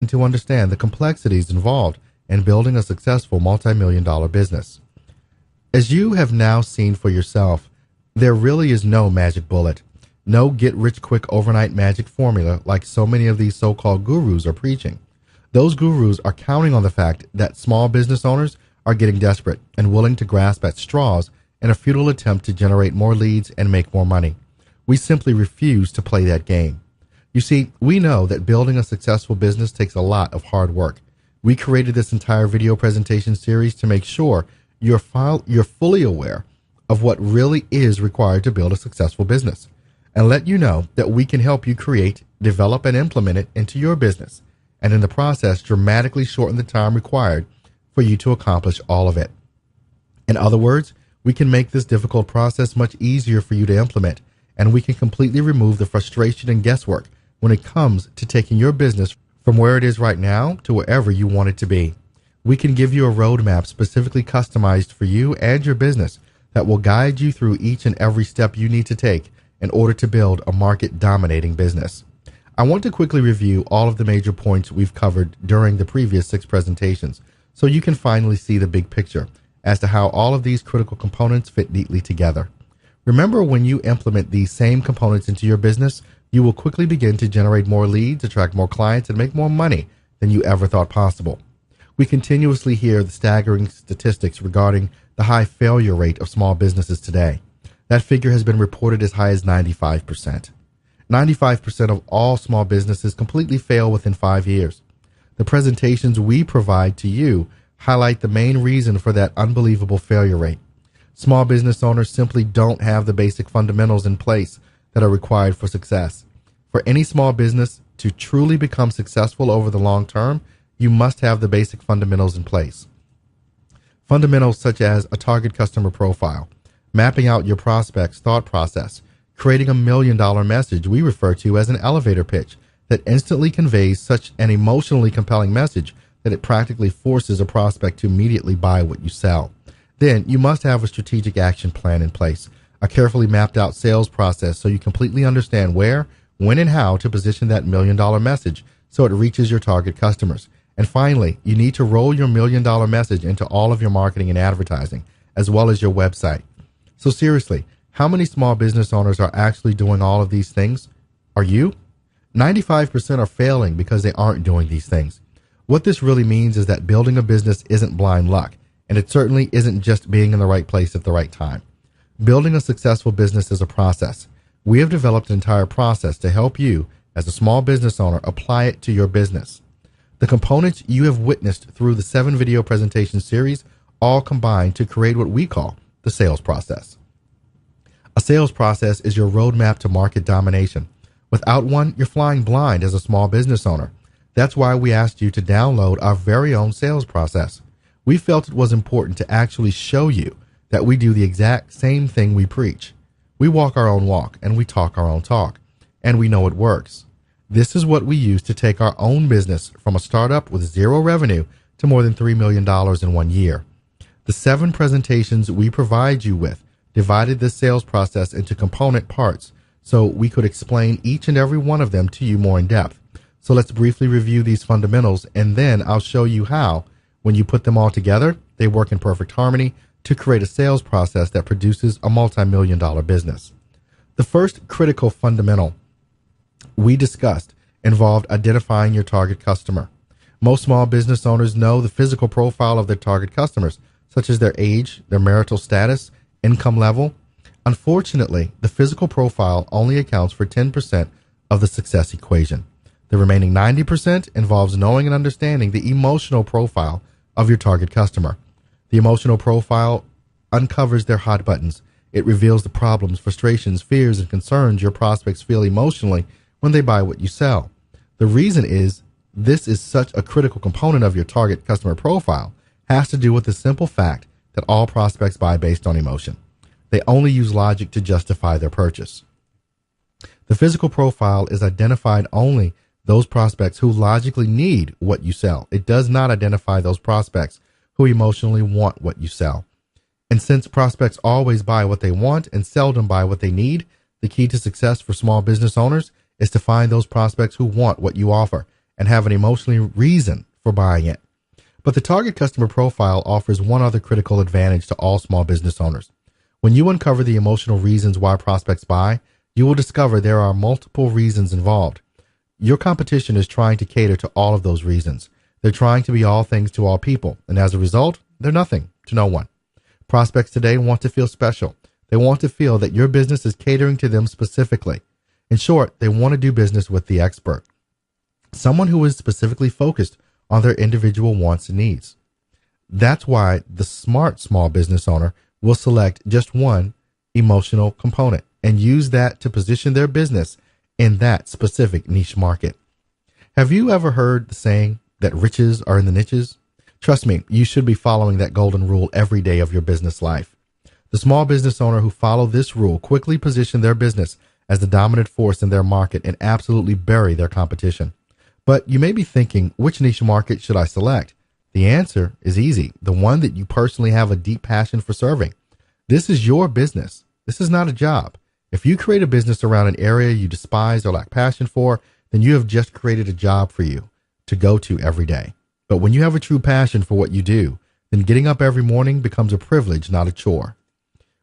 to understand the complexities involved in building a successful multi-million-dollar business. As you have now seen for yourself, there really is no magic bullet, no get-rich-quick overnight magic formula like so many of these so-called gurus are preaching. Those gurus are counting on the fact that small business owners are getting desperate and willing to grasp at straws in a futile attempt to generate more leads and make more money. We simply refuse to play that game. You see, we know that building a successful business takes a lot of hard work. We created this entire video presentation series to make sure you're fully aware of what really is required to build a successful business, and let you know that we can help you create, develop, and implement it into your business, and in the process dramatically shorten the time required for you to accomplish all of it. In other words, we can make this difficult process much easier for you to implement, and we can completely remove the frustration and guesswork when it comes to taking your business from where it is right now to wherever you want it to be. We can give you a roadmap specifically customized for you and your business that will guide you through each and every step you need to take in order to build a market-dominating business. I want to quickly review all of the major points we've covered during the previous 6 presentations so you can finally see the big picture as to how all of these critical components fit neatly together. Remember, when you implement these same components into your business, you will quickly begin to generate more leads, attract more clients, and make more money than you ever thought possible. We continuously hear the staggering statistics regarding the high failure rate of small businesses today. That figure has been reported as high as 95%. 95% of all small businesses completely fail within 5 years. The presentations we provide to you highlight the main reason for that unbelievable failure rate. Small business owners simply don't have the basic fundamentals in place that are required for success. For any small business to truly become successful over the long term, you must have the basic fundamentals in place. Fundamentals such as a target customer profile, mapping out your prospect's thought process, creating a $1 million message we refer to as an elevator pitch that instantly conveys such an emotionally compelling message that it practically forces a prospect to immediately buy what you sell. Then you must have a strategic action plan in place, a carefully mapped out sales process so you completely understand where, when, and how to position that $1 million message so it reaches your target customers. And finally, you need to roll your $1 million message into all of your marketing and advertising, as well as your website. So seriously, how many small business owners are actually doing all of these things? Are you? 95% are failing because they aren't doing these things. What this really means is that building a business isn't blind luck, and it certainly isn't just being in the right place at the right time. Building a successful business is a process. We have developed an entire process to help you, as a small business owner, apply it to your business. The components you have witnessed through the 7 video presentation series all combine to create what we call the sales process. A sales process is your roadmap to market domination. Without one, you're flying blind as a small business owner. That's why we asked you to download our very own sales process. We felt it was important to actually show you that we do the exact same thing we preach. We walk our own walk and we talk our own talk, and we know it works. This is what we use to take our own business from a startup with 0 revenue to more than $3 million in 1 year. The 7 presentations we provide you with divided this sales process into component parts so we could explain each and every one of them to you more in depth. So let's briefly review these fundamentals, and then I'll show you how, when you put them all together, they work in perfect harmony to create a sales process that produces a multi-million-dollar business. The first critical fundamental we discussed involved identifying your target customer. Most small business owners know the physical profile of their target customers, such as their age, their marital status, income level. Unfortunately, the physical profile only accounts for 10% of the success equation. The remaining 90% involves knowing and understanding the emotional profile of your target customer. The emotional profile uncovers their hot buttons. It reveals the problems, frustrations, fears, and concerns your prospects feel emotionally when they buy what you sell. The reason is this is such a critical component of your target customer profile has to do with the simple fact that all prospects buy based on emotion. They only use logic to justify their purchase. The physical profile is identified only those prospects who logically need what you sell. It does not identify those prospects who emotionally want what you sell. And since prospects always buy what they want and seldom buy what they need, the key to success for small business owners is to find those prospects who want what you offer and have an emotional reason for buying it. But the target customer profile offers one other critical advantage to all small business owners. When you uncover the emotional reasons why prospects buy, you will discover there are multiple reasons involved. Your competition is trying to cater to all of those reasons. They're trying to be all things to all people, and as a result, they're nothing to no one. Prospects today want to feel special. They want to feel that your business is catering to them specifically. In short, they want to do business with the expert, someone who is specifically focused on their individual wants and needs. That's why the smart small business owner will select just one emotional component and use that to position their business in that specific niche market. Have you ever heard the saying that riches are in the niches? Trust me, you should be following that golden rule every day of your business life. The small business owner who follow this rule quickly position their business as the dominant force in their market and absolutely bury their competition. But you may be thinking, which niche market should I select? The answer is easy, the one that you personally have a deep passion for serving. This is your business. This is not a job. If you create a business around an area you despise or lack passion for, then you have just created a job for you to go to every day. But when you have a true passion for what you do, then getting up every morning becomes a privilege, not a chore.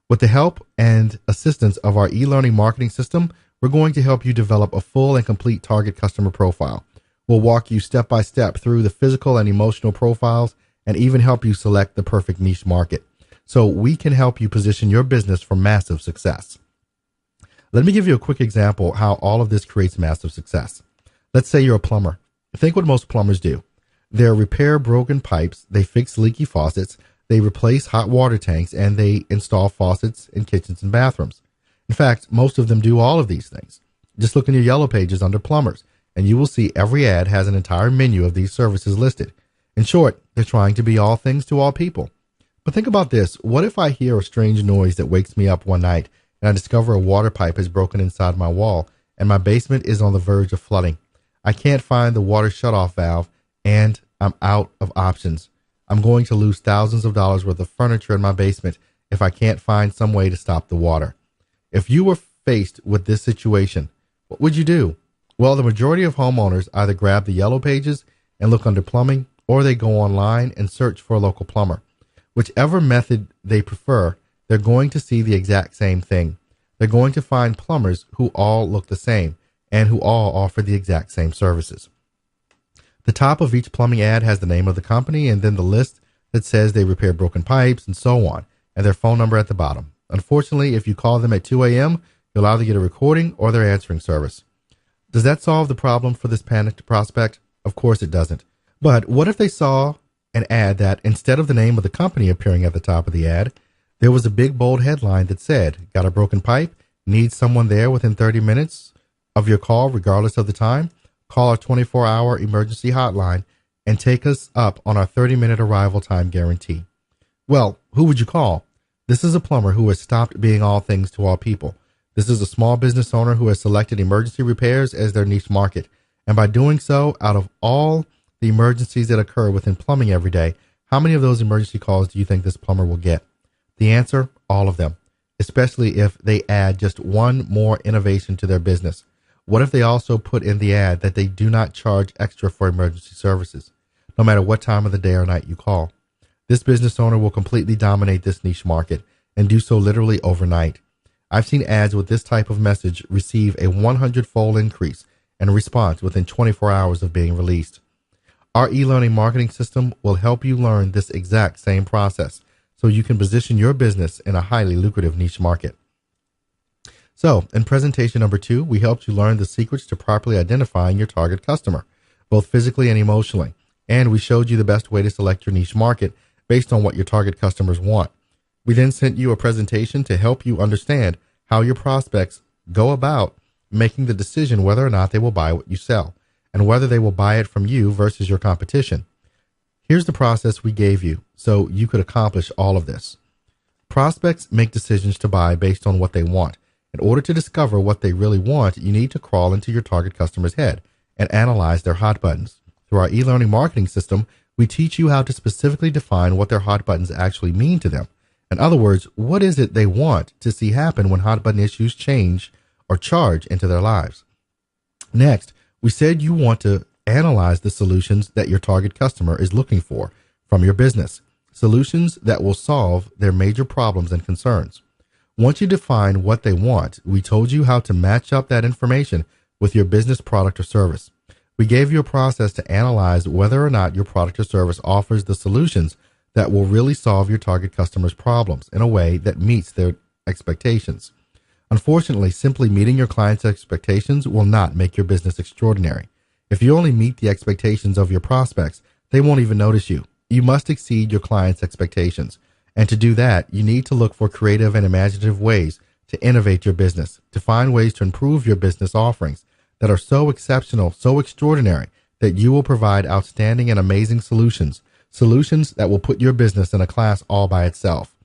With the help and assistance of our e-learning marketing system, we're going to help you develop a full and complete target customer profile. We'll walk you step by step through the physical and emotional profiles and even help you select the perfect niche market so we can help you position your business for massive success. Let me give you a quick example how all of this creates massive success. Let's say you're a plumber. Think what most plumbers do. They repair broken pipes, they fix leaky faucets, they replace hot water tanks, and they install faucets in kitchens and bathrooms. In fact, most of them do all of these things. Just look in your yellow pages under plumbers, and you will see every ad has an entire menu of these services listed. In short, they're trying to be all things to all people. But think about this. What if I hear a strange noise that wakes me up one night and I discover a water pipe has broken inside my wall and my basement is on the verge of flooding? I can't find the water shutoff valve and I'm out of options. I'm going to lose thousands of dollars worth of furniture in my basement if I can't find some way to stop the water. If you were faced with this situation, what would you do? Well, the majority of homeowners either grab the yellow pages and look under plumbing, or they go online and search for a local plumber. Whichever method they prefer, they're going to see the exact same thing. They're going to find plumbers who all look the same and who all offer the exact same services. The top of each plumbing ad has the name of the company and then the list that says they repair broken pipes and so on, and their phone number at the bottom. Unfortunately, if you call them at 2 a.m., you'll either get a recording or their answering service. Does that solve the problem for this panicked prospect? Of course it doesn't. But what if they saw an ad that, instead of the name of the company appearing at the top of the ad, there was a big bold headline that said, "Got a broken pipe? Need someone there within 30 minutes of your call, regardless of the time? Call our 24-hour emergency hotline and take us up on our 30-minute arrival time guarantee." Well, who would you call? This is a plumber who has stopped being all things to all people. This is a small business owner who has selected emergency repairs as their niche market. And by doing so, out of all the emergencies that occur within plumbing every day, how many of those emergency calls do you think this plumber will get? The answer, all of them, especially if they add just one more innovation to their business. What if they also put in the ad that they do not charge extra for emergency services, no matter what time of the day or night you call? This business owner will completely dominate this niche market and do so literally overnight. I've seen ads with this type of message receive a 100-fold increase in response within 24 hours of being released. Our e-learning marketing system will help you learn this exact same process so you can position your business in a highly lucrative niche market. So, in presentation number 2, we helped you learn the secrets to properly identifying your target customer, both physically and emotionally. And we showed you the best way to select your niche market based on what your target customers want. We then sent you a presentation to help you understand how your prospects go about making the decision whether or not they will buy what you sell, and whether they will buy it from you versus your competition. Here's the process we gave you so you could accomplish all of this. Prospects make decisions to buy based on what they want. In order to discover what they really want, you need to crawl into your target customer's head and analyze their hot buttons. Through our e-learning marketing system, we teach you how to specifically define what their hot buttons actually mean to them. In other words, what is it they want to see happen when hot button issues change or charge into their lives? Next, we said you want to analyze the solutions that your target customer is looking for from your business, solutions that will solve their major problems and concerns. Once you define what they want, we told you how to match up that information with your business product or service. We gave you a process to analyze whether or not your product or service offers the solutions that will really solve your target customer's problems in a way that meets their expectations. Unfortunately, simply meeting your client's expectations will not make your business extraordinary. If you only meet the expectations of your prospects, they won't even notice you. You must exceed your client's expectations. And to do that, you need to look for creative and imaginative ways to innovate your business, to find ways to improve your business offerings that are so exceptional, so extraordinary, that you will provide outstanding and amazing solutions that will put your business in a class all by itself.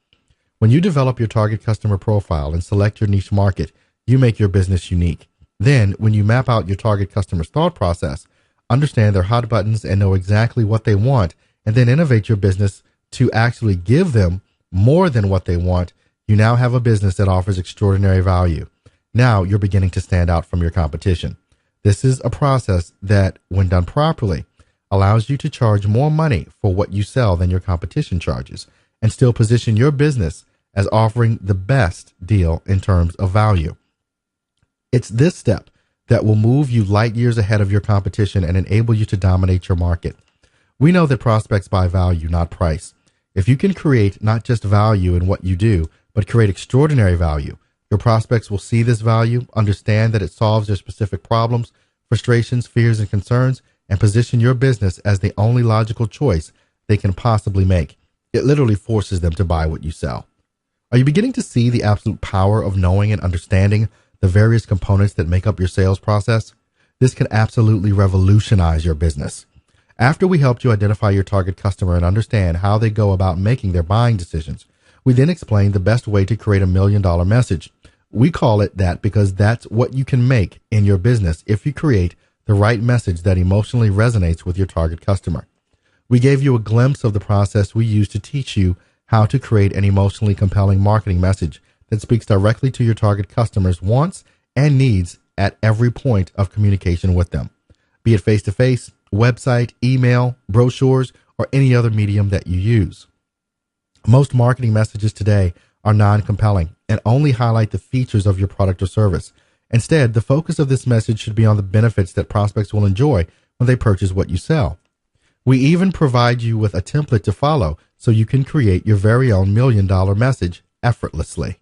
When you develop your target customer profile and select your niche market, you make your business unique. Then, when you map out your target customer's thought process, understand their hot buttons and know exactly what they want, and then innovate your business to actually give them more than what they want, you now have a business that offers extraordinary value. Now you're beginning to stand out from your competition. This is a process that, when done properly, allows you to charge more money for what you sell than your competition charges, and still position your business as offering the best deal in terms of value. It's this step that will move you light years ahead of your competition and enable you to dominate your market. We know that prospects buy value, not price. If you can create not just value in what you do, but create extraordinary value, your prospects will see this value, understand that it solves their specific problems, frustrations, fears, and concerns, and position your business as the only logical choice they can possibly make. It literally forces them to buy what you sell. Are you beginning to see the absolute power of knowing and understanding the various components that make up your sales process? This can absolutely revolutionize your business. After we helped you identify your target customer and understand how they go about making their buying decisions, we then explained the best way to create $1 million message. We call it that because that's what you can make in your business if you create the right message that emotionally resonates with your target customer. We gave you a glimpse of the process we use to teach you how to create an emotionally compelling marketing message that speaks directly to your target customers' wants and needs at every point of communication with them, be it face-to-face, website, email, brochures, or any other medium that you use. Most marketing messages today are non-compelling and only highlight the features of your product or service. Instead, the focus of this message should be on the benefits that prospects will enjoy when they purchase what you sell. We even provide you with a template to follow so you can create your very own $1 million message effortlessly.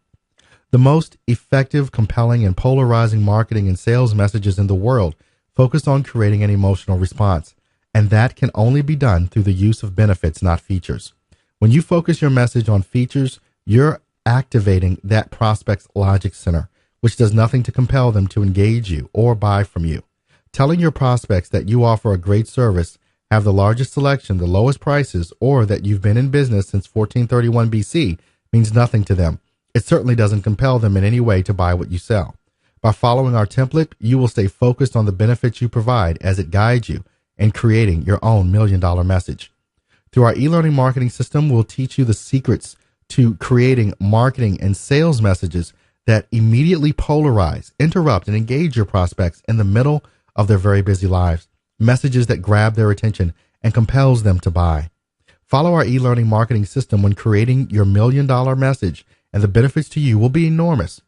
The most effective, compelling, and polarizing marketing and sales messages in the world focus on creating an emotional response, and that can only be done through the use of benefits, not features. When you focus your message on features, you're activating that prospect's logic center, which does nothing to compel them to engage you or buy from you. Telling your prospects that you offer a great service, have the largest selection, the lowest prices, or that you've been in business since 1431 BC means nothing to them. It certainly doesn't compel them in any way to buy what you sell. By following our template, you will stay focused on the benefits you provide as it guides you in creating your own $1 million message. Through our e-learning marketing system, we'll teach you the secrets to creating marketing and sales messages that immediately polarize, interrupt, and engage your prospects in the middle of their very busy lives. Messages that grab their attention and compels them to buy. Follow our e-learning marketing system when creating your $1 million message, and the benefits to you will be enormous.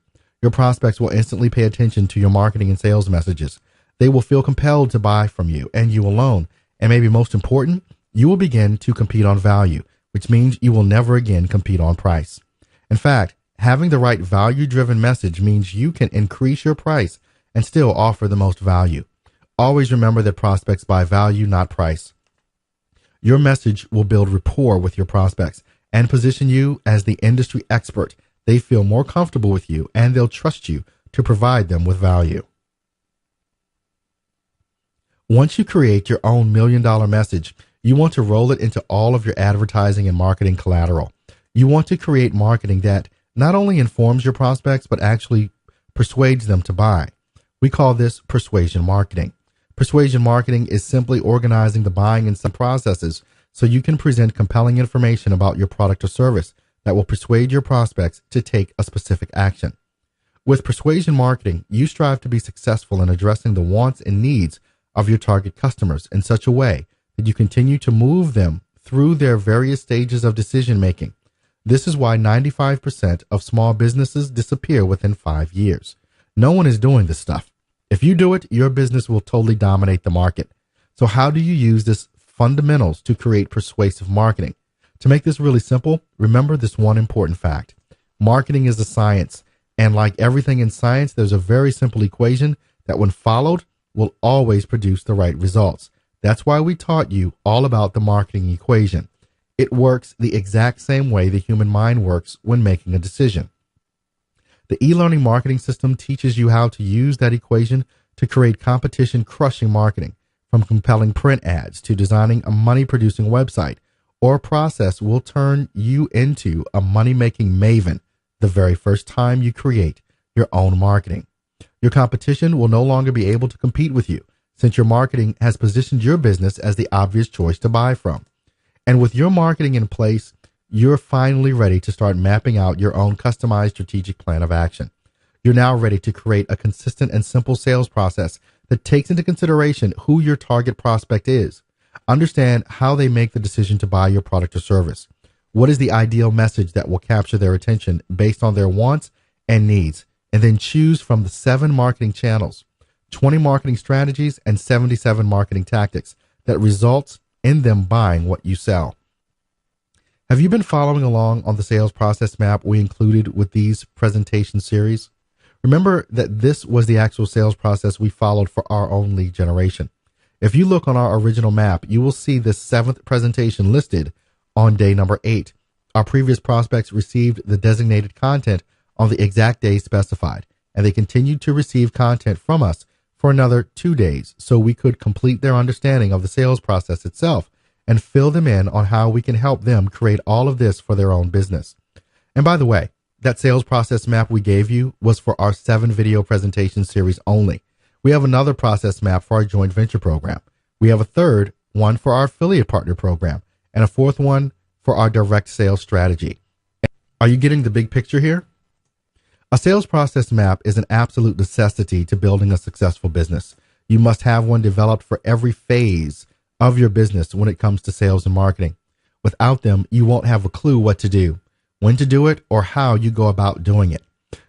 Your prospects will instantly pay attention to your marketing and sales messages. They will feel compelled to buy from you and you alone. And maybe most important, you will begin to compete on value, which means you will never again compete on price. In fact, having the right value-driven message means you can increase your price and still offer the most value. Always remember that prospects buy value, not price. Your message will build rapport with your prospects and position you as the industry expert. They feel more comfortable with you and they'll trust you to provide them with value. Once you create your own $1 million message, you want to roll it into all of your advertising and marketing collateral. You want to create marketing that not only informs your prospects, but actually persuades them to buy. We call this persuasion marketing. Persuasion marketing is simply organizing the buying and selling processes so you can present compelling information about your product or service that will persuade your prospects to take a specific action. With persuasion marketing, you strive to be successful in addressing the wants and needs of your target customers in such a way that you continue to move them through their various stages of decision making. This is why 95% of small businesses disappear within 5 years. No one is doing this stuff. If you do it, your business will totally dominate the market. So how do you use this fundamentals to create persuasive marketing? To make this really simple, remember this one important fact. Marketing is a science, and like everything in science, there's a very simple equation that when followed will always produce the right results. That's why we taught you all about the marketing equation. It works the exact same way the human mind works when making a decision. The e-learning marketing system teaches you how to use that equation to create competition-crushing marketing, from compelling print ads to designing a money-producing website or a process will turn you into a money-making maven the very first time you create your own marketing. Your competition will no longer be able to compete with you since your marketing has positioned your business as the obvious choice to buy from. And with your marketing in place, you're finally ready to start mapping out your own customized strategic plan of action. You're now ready to create a consistent and simple sales process that takes into consideration who your target prospect is. Understand how they make the decision to buy your product or service. What is the ideal message that will capture their attention based on their wants and needs? And then choose from the 7 marketing channels, 20 marketing strategies, and 77 marketing tactics that results in them buying what you sell. Have you been following along on the sales process map we included with these presentation series? Remember that this was the actual sales process we followed for our own lead generation. If you look on our original map, you will see this 7th presentation listed on day number 8. Our previous prospects received the designated content on the exact day specified, and they continued to receive content from us for another 2 days so we could complete their understanding of the sales process itself and fill them in on how we can help them create all of this for their own business. And by the way, that sales process map we gave you was for our 7 video presentation series only. We have another process map for our joint venture program. We have a third one for our affiliate partner program and a 4th one for our direct sales strategy. Are you getting the big picture here? A sales process map is an absolute necessity to building a successful business. You must have one developed for every phase of your business when it comes to sales and marketing. Without them, you won't have a clue what to do, when to do it, or how you go about doing it.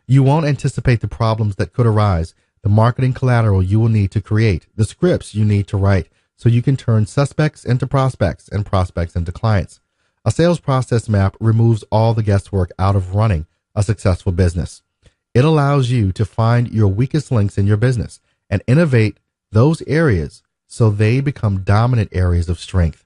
You won't anticipate the problems that could arise, the marketing collateral you will need to create, the scripts you need to write so you can turn suspects into prospects and prospects into clients. A sales process map removes all the guesswork out of running a successful business. It allows you to find your weakest links in your business and innovate those areas so they become dominant areas of strength.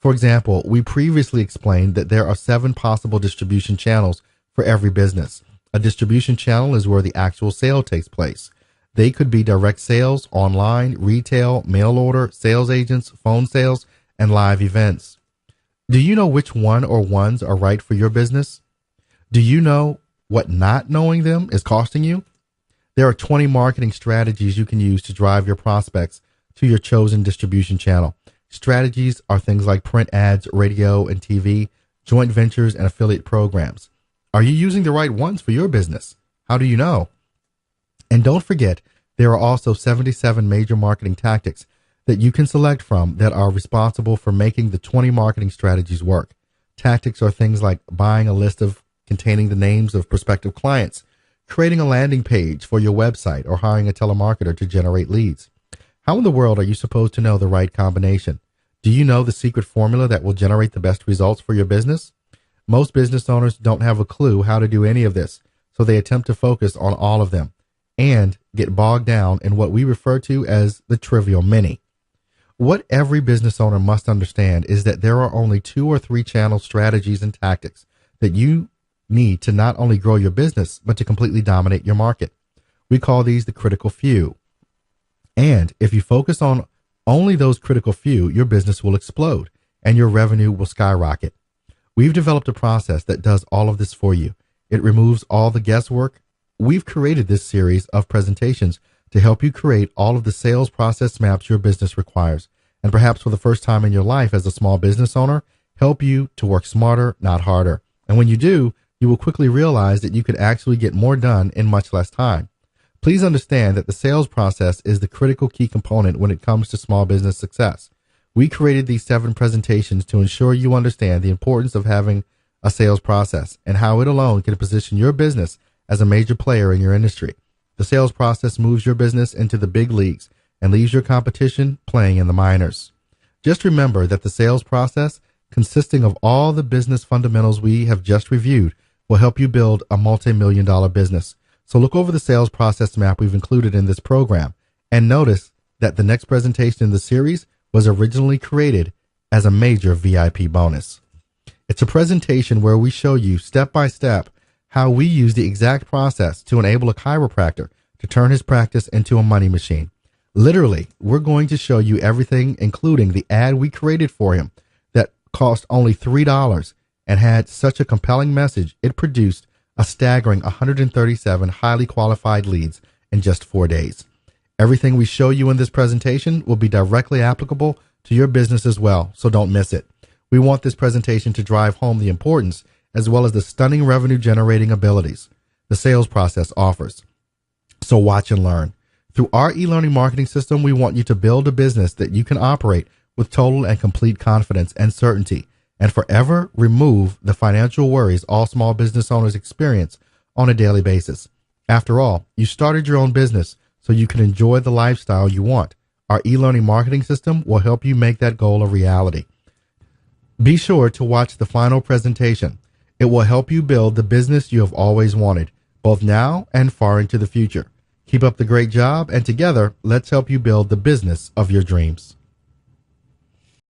For example, we previously explained that there are 7 possible distribution channels for every business. A distribution channel is where the actual sale takes place. They could be direct sales, online, retail, mail order, sales agents, phone sales, and live events. Do you know which one or ones are right for your business? Do you know what not knowing them is costing you? There are 20 marketing strategies you can use to drive your prospects to your chosen distribution channel. Strategies are things like print ads, radio and TV, joint ventures, and affiliate programs. Are you using the right ones for your business? How do you know? And don't forget, there are also 77 major marketing tactics that you can select from that are responsible for making the 20 marketing strategies work. Tactics are things like buying a list containing the names of prospective clients, creating a landing page for your website, or hiring a telemarketer to generate leads. How in the world are you supposed to know the right combination? Do you know the secret formula that will generate the best results for your business? Most business owners don't have a clue how to do any of this, so they attempt to focus on all of them and get bogged down in what we refer to as the trivial many. What every business owner must understand is that there are only 2 or 3 channel strategies and tactics that you need to not only grow your business, but to completely dominate your market. We call these the critical few. And if you focus on only those critical few, your business will explode and your revenue will skyrocket. We've developed a process that does all of this for you. It removes all the guesswork. We've created this series of presentations to help you create all of the sales process maps your business requires, and perhaps for the first time in your life as a small business owner, help you to work smarter, not harder. And when you do, you will quickly realize that you could actually get more done in much less time. Please understand that the sales process is the critical key component when it comes to small business success. We created these 7 presentations to ensure you understand the importance of having a sales process and how it alone can position your business as a major player in your industry. The sales process moves your business into the big leagues and leaves your competition playing in the minors. Just remember that the sales process, consisting of all the business fundamentals we have just reviewed, will help you build a multi-million-dollar business. So look over the sales process map we've included in this program and notice that the next presentation in the series was originally created as a major VIP bonus. It's a presentation where we show you step by step how we use the exact process to enable a chiropractor to turn his practice into a money machine. Literally, we're going to show you everything, including the ad we created for him that cost only $3 and had such a compelling message, it produced a staggering 137 highly qualified leads in just 4 days. Everything we show you in this presentation will be directly applicable to your business as well, so don't miss it. We want this presentation to drive home the importance as well as the stunning revenue generating abilities the sales process offers. So watch and learn. Through our e-learning marketing system, we want you to build a business that you can operate with total and complete confidence and certainty, and forever remove the financial worries all small business owners experience on a daily basis. After all, you started your own business so you can enjoy the lifestyle you want. Our e-learning marketing system will help you make that goal a reality. Be sure to watch the final presentation. It will help you build the business you have always wanted, both now and far into the future. Keep up the great job, and together, let's help you build the business of your dreams.